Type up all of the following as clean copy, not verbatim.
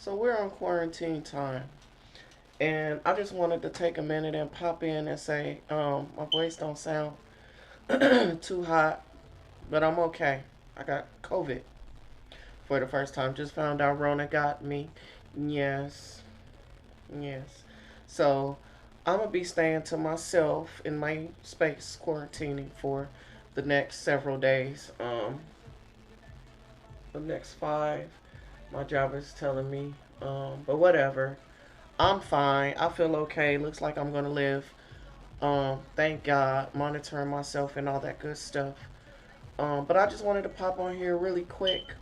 So we're on quarantine time, and I just wanted to take a minute and pop in and say, my voice don't sound too hot, but I'm okay. I got COVID for the first time. Just found out Rona got me. Yes, yes. So I'm gonna be staying to myself in my space, quarantining for the next several days. The next five. My job is telling me, but whatever. I'm fine. I feel okay. Looks like I'm gonna live. Thank God, monitoring myself and all that good stuff. But I just wanted to pop on here really quick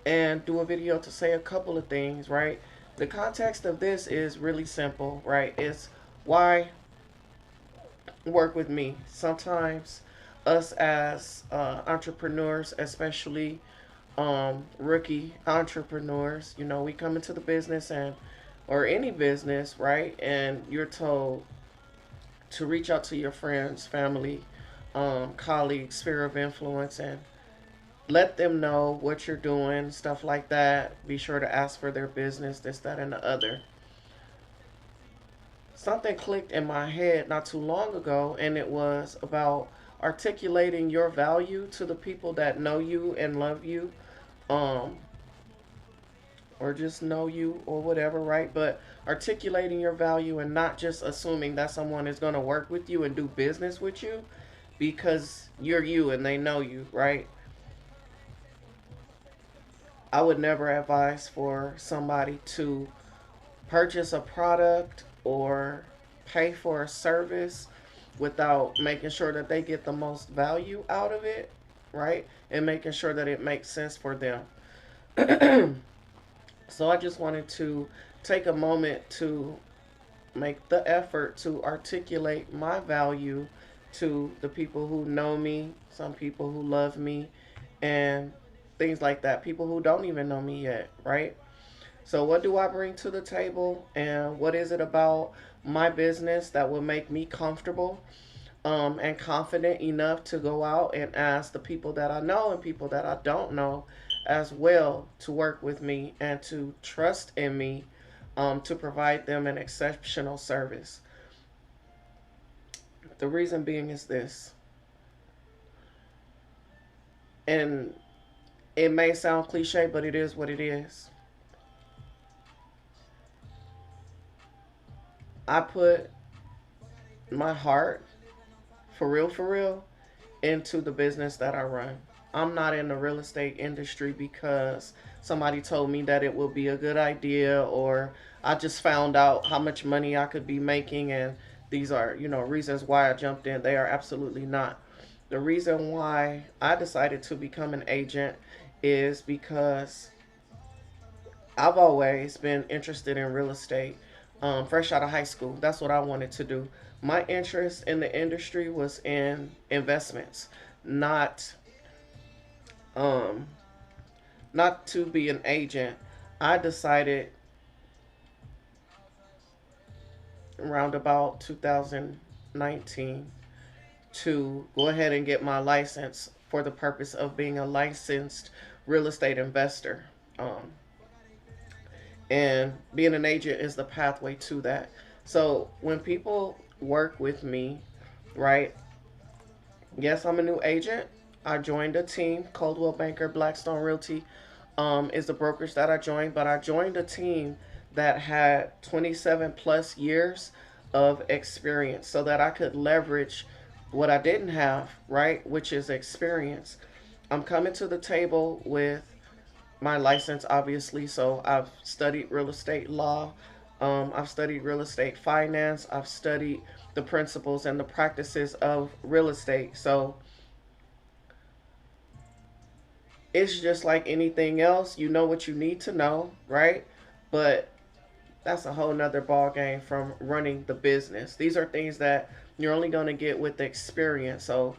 and do a video to say a couple of things, right? The context of this is really simple, right? It's why work with me. Sometimes us as entrepreneurs, especially rookie entrepreneurs, we come into the business and or any business, right? And you're told to reach out to your friends, family, colleagues, sphere of influence, and let them know what you're doing, stuff like that. Be sure to ask for their business, this, that, and the other. Something clicked in my head not too long ago, and it was about articulating your value to the people that know you and love you, um, or just know you or whatever, right? But articulating your value and not just assuming that someone is going to work with you and do business with you because you're you and they know you, right? I would never advise for somebody to purchase a product or pay for a service without making sure that they get the most value out of it, right? And making sure that it makes sense for them. So I just wanted to take a moment to make the effort to articulate my value to the people who know me, some people who love me, and things like that. People who don't even know me yet, right? So, what do I bring to the table, and what is it about my business that will make me comfortable and confident enough to go out and ask the people that I know and people that I don't know as well to work with me and to trust in me to provide them an exceptional service? The reason being is this, and it may sound cliche, but it is what it is. I put my heart, for real, into the business that I run. I'm not in the real estate industry because somebody told me that it would be a good idea or I just found out how much money I could be making and these are, reasons why I jumped in. They are absolutely not. The reason why I decided to become an agent is because I've always been interested in real estate. Fresh out of high school, that's what I wanted to do. My interest in the industry was in investments, not um, not to be an agent. I decided around about 2019 to go ahead and get my license for the purpose of being a licensed real estate investor. Um, and being an agent is the pathway to that. So when people work with me, right? Yes, I'm a new agent. I joined a team. Coldwell Banker, Blackstone Realty, is the brokerage that I joined. But I joined a team that had 27 plus years of experience, so that I could leverage what I didn't have, right? Which is experience. I'm coming to the table with my license, obviously. So I've studied real estate law. I've studied real estate finance. I've studied the principles and the practices of real estate. So it's just like anything else. You know what you need to know, right? But that's a whole nother ball game from running the business. These are things that you're only going to get with experience. So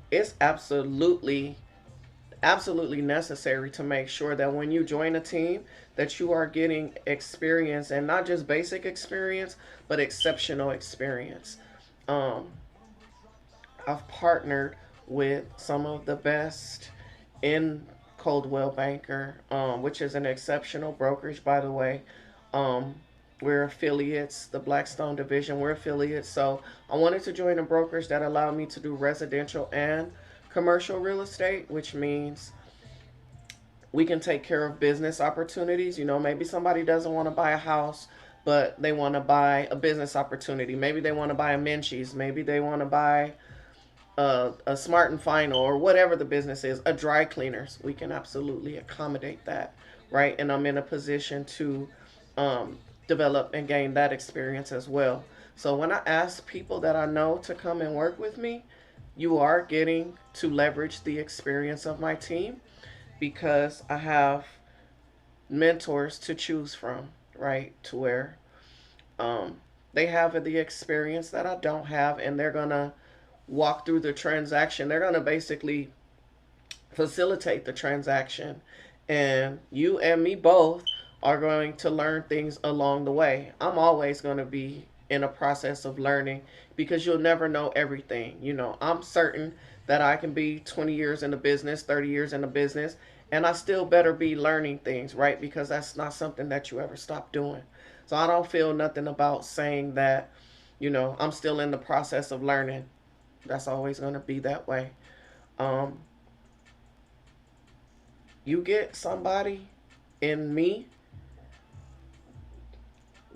it's absolutely necessary to make sure that when you join a team that you are getting experience and not just basic experience but exceptional experience. um, I've partnered with some of the best in Coldwell Banker, which is an exceptional brokerage, by the way. Um, we're affiliates, the Blackstone division, we're affiliates. So I wanted to join a brokerage that allowed me to do residential and commercial real estate, which means we can take care of business opportunities. You know, maybe somebody doesn't want to buy a house, but they want to buy a business opportunity. Maybe they want to buy a Menchie's. Maybe they want to buy a Smart and Final, or whatever the business is, a dry cleaners. We can absolutely accommodate that, right? And I'm in a position to develop and gain that experience as well. So when I ask people that I know to come and work with me, you are getting to leverage the experience of my team because I have mentors to choose from, right? To where um, they have the experience that I don't have, and they're gonna walk through the transaction. They're gonna basically facilitate the transaction, and you and me both are going to learn things along the way. I'm always going to be in a process of learning because you'll never know everything. You know, I'm certain that I can be 20 years in the business, 30 years in the business, and I still better be learning things, right? Because that's not something that you ever stop doing. So I don't feel nothing about saying that, you know, I'm still in the process of learning. That's always going to be that way. Um, you get somebody in me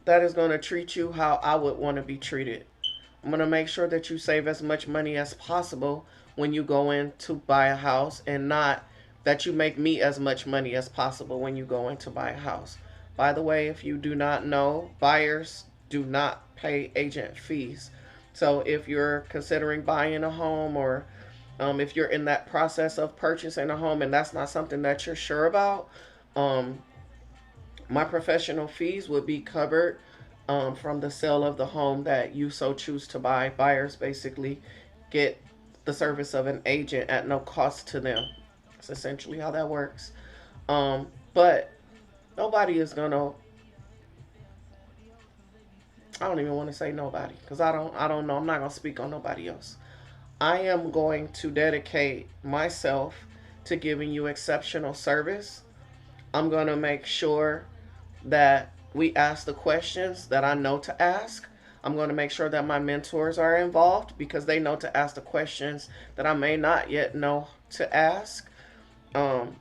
that is going to treat you how I would want to be treated. I'm going to make sure that you save as much money as possible when you go in to buy a house, and not that you make me as much money as possible when you go in to buy a house. By the way, if you do not know, buyers do not pay agent fees. So if you're considering buying a home, or if you're in that process of purchasing a home and that's not something that you're sure about, um, my professional fees would be covered from the sale of the home that you so choose to buy. Buyers basically get the service of an agent at no cost to them. That's essentially how that works. But nobody is gonna. I don't even want to say nobody because I don't know. I'm not gonna speak on nobody else. I am going to dedicate myself to giving you exceptional service. I'm gonna make sure that we ask the questions that I know to ask. I'm going to make sure that my mentors are involved because they know to ask the questions that I may not yet know to ask. Um,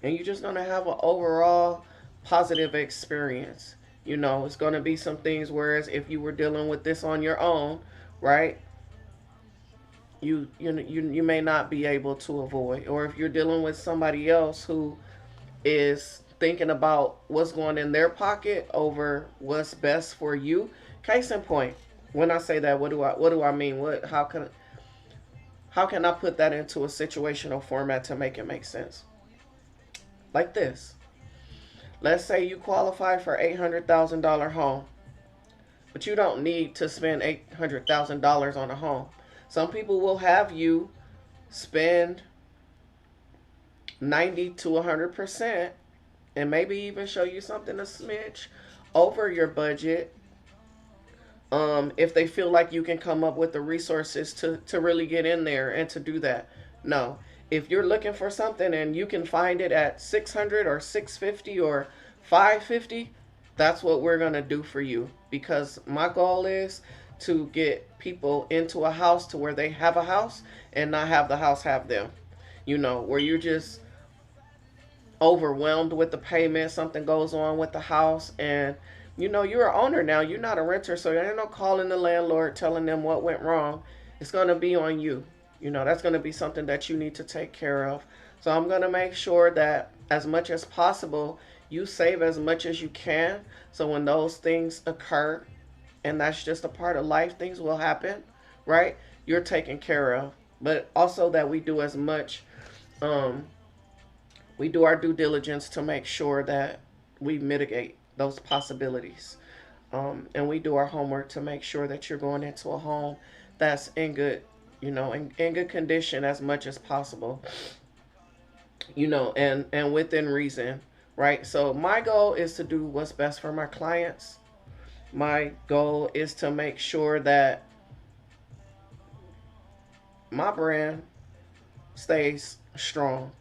and you're just going to have an overall positive experience. You know, it's going to be some things, whereas if you were dealing with this on your own, right? You may not be able to avoid, or if you're dealing with somebody else who is thinking about what's going in their pocket over what's best for you. Case in point, when I say that, what do I mean? How can I put that into a situational format to make it make sense? Like this. Let's say you qualify for $800,000 home, but you don't need to spend $800,000 on a home. Some people will have you spend 90 to 100%, and maybe even show you something a smidge over your budget, if they feel like you can come up with the resources to really get in there and to do that. No. If you're looking for something and you can find it at 600 or 650 or 550, that's what we're going to do for you, because my goal is to get people into a house to where they have a house and not have the house have them. You know, where you're just overwhelmed with the payment, something goes on with the house, and you know you're an owner now, you're not a renter, so there ain't no calling the landlord telling them what went wrong. It's going to be on you. You know, that's going to be something that you need to take care of. So I'm going to make sure that as much as possible you save as much as you can, so when those things occur, and that's just a part of life, things will happen, right? You're taken care of. But also that we do as much, um, we do our due diligence to make sure that we mitigate those possibilities. And we do our homework to make sure that you're going into a home that's in good, in good condition as much as possible, and within reason, right? So my goal is to do what's best for my clients. My goal is to make sure that my brand stays strong.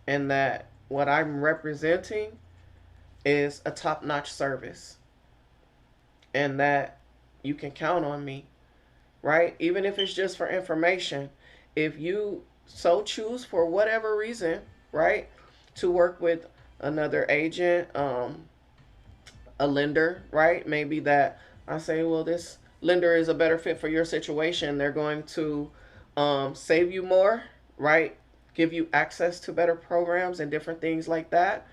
and that what I'm representing is a top notch service, and that you can count on me, right? Even if it's just for information. If you so choose for whatever reason, right, to work with another agent, a lender, right? Maybe that I say, well, this lender is a better fit for your situation. They're going to save you more, right? Give you access to better programs and different things like that.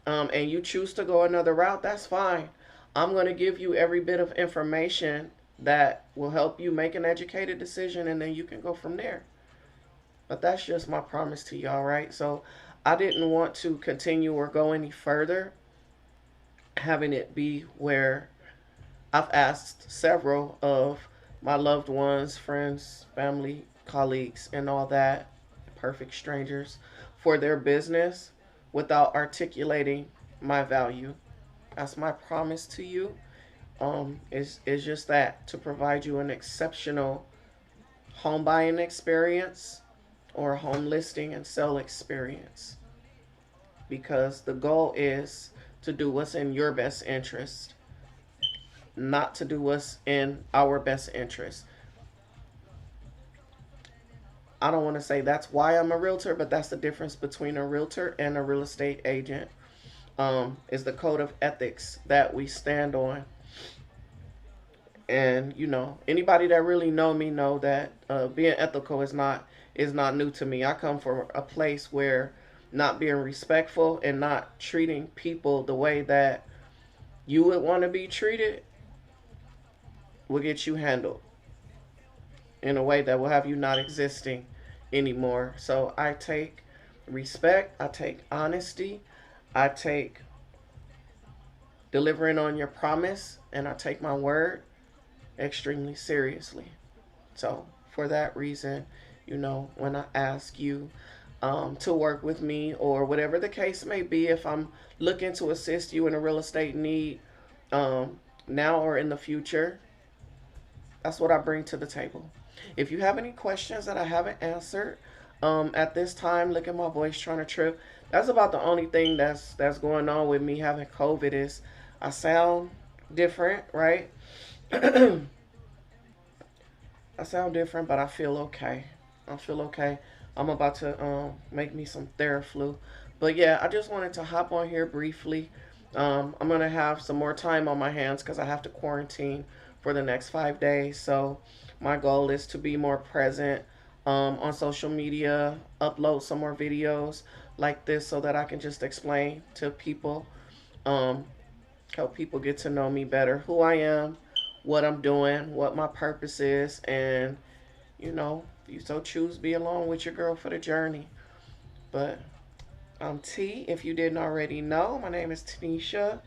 And you choose to go another route, that's fine. I'm going to give you every bit of information that will help you make an educated decision, and then you can go from there. But that's just my promise to y'all, right? So I didn't want to continue or go any further, having it be where I've asked several of my loved ones, friends, family, colleagues, and all that, perfect strangers, for their business without articulating my value. That's my promise to you. Is just that, to provide you an exceptional home buying experience or home listing and sell experience, because the goal is to do what's in your best interest, not to do what's in our best interest. I don't want to say that's why I'm a realtor, but that's the difference between a realtor and a real estate agent. Is the code of ethics that we stand on. And anybody that really know me know that being ethical is not new to me. I come from a place where not being respectful and not treating people the way that you would want to be treated will get you handled in a way that will have you not existing anymore. So I take respect, I take honesty, I take delivering on your promise, and I take my word extremely seriously. So for that reason, when I ask you to work with me or whatever the case may be, if I'm looking to assist you in a real estate need now or in the future, that's what I bring to the table. If you have any questions that I haven't answered at this time, look at my voice trying to trip. That's about the only thing that's going on with me having COVID is I sound different, right? I sound different, but I feel okay. I feel okay. I'm about to make me some Theraflu. But yeah, I just wanted to hop on here briefly. I'm gonna have some more time on my hands because I have to quarantine for the next 5 days. So my goal is to be more present on social media, upload some more videos like this so that I can just explain to people, um, help people get to know me better, who I am, what I'm doing, what my purpose is, and if you so choose, be along with your girl for the journey. But I'm T, if you didn't already know. My name is Tanisha.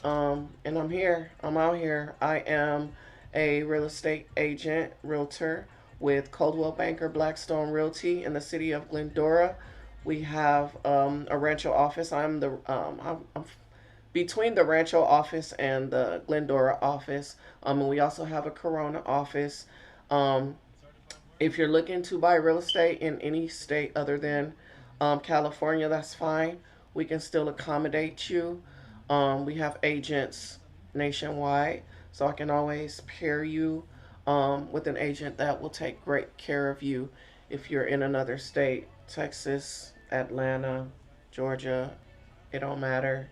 And I'm here. I'm out here. I am a real estate agent, realtor with Coldwell Banker Blackstone Realty in the city of Glendora. We have a Rancho office. I'm between the Rancho office and the Glendora office. And we also have a Corona office. Um, if you're looking to buy real estate in any state other than California, that's fine. We can still accommodate you. We have agents nationwide, so I can always pair you with an agent that will take great care of you if you're in another state. Texas, Atlanta, Georgia, it don't matter.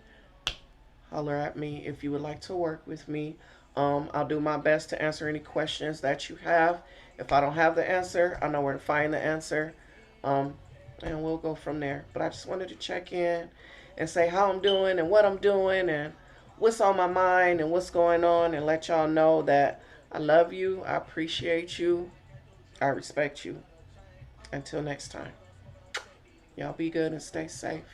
Holler at me if you would like to work with me. I'll do my best to answer any questions that you have. If I don't have the answer, I know where to find the answer. Um, and we'll go from there. But I just wanted to check in and say how I'm doing and what I'm doing and what's on my mind and what's going on, and let y'all know that I love you, I appreciate you, I respect you. Until next time, y'all be good and stay safe.